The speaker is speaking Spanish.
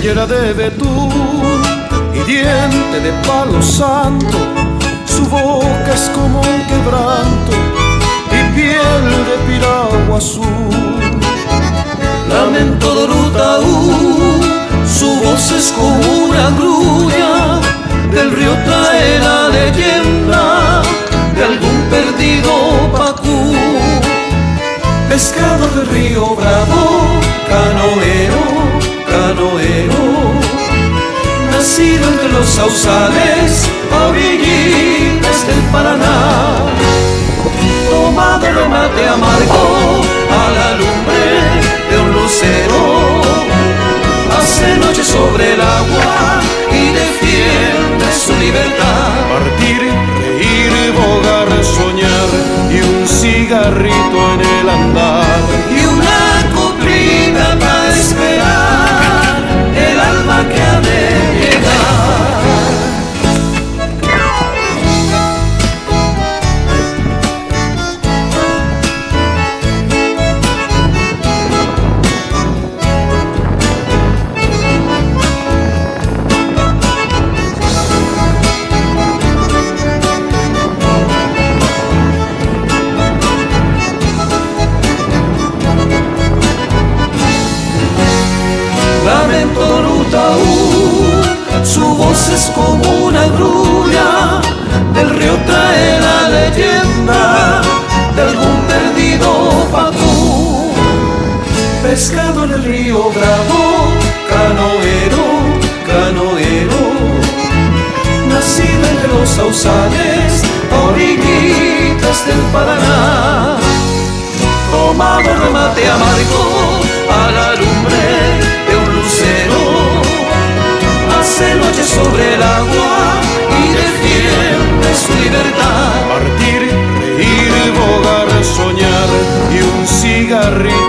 cabellera de betún y diente de palo santo, su boca es como un quebranto y piel de piragua azul. Lamento Dorutaú, su voz es como una grulla, del río trae la leyenda de algún perdido pacú. Pescado del río Bravo, canoero, canoero, nacido entre los sausales, a orillitas del Paraná. Tomado de mate amargo a la lumbre de un lucero, hace noche sobre el agua y defiende su libertad. Partir, reír, bogar, soñar y un cigarrito en el andar y una coplita para esperar el alma que ha de llegar. Lamento Dorutaú, su voz es como una grulla, del río trae la leyenda de algún perdido pacú. Pescado en el río Bravo, canoero, canoero, nacido entre los sausales, a orillitas del Paraná. Tomado de mate amargo a la lumbre de un lucero, hace noche sobre el agua y defiende su libertad. Partir, reír, bogar, soñar y un cigarrito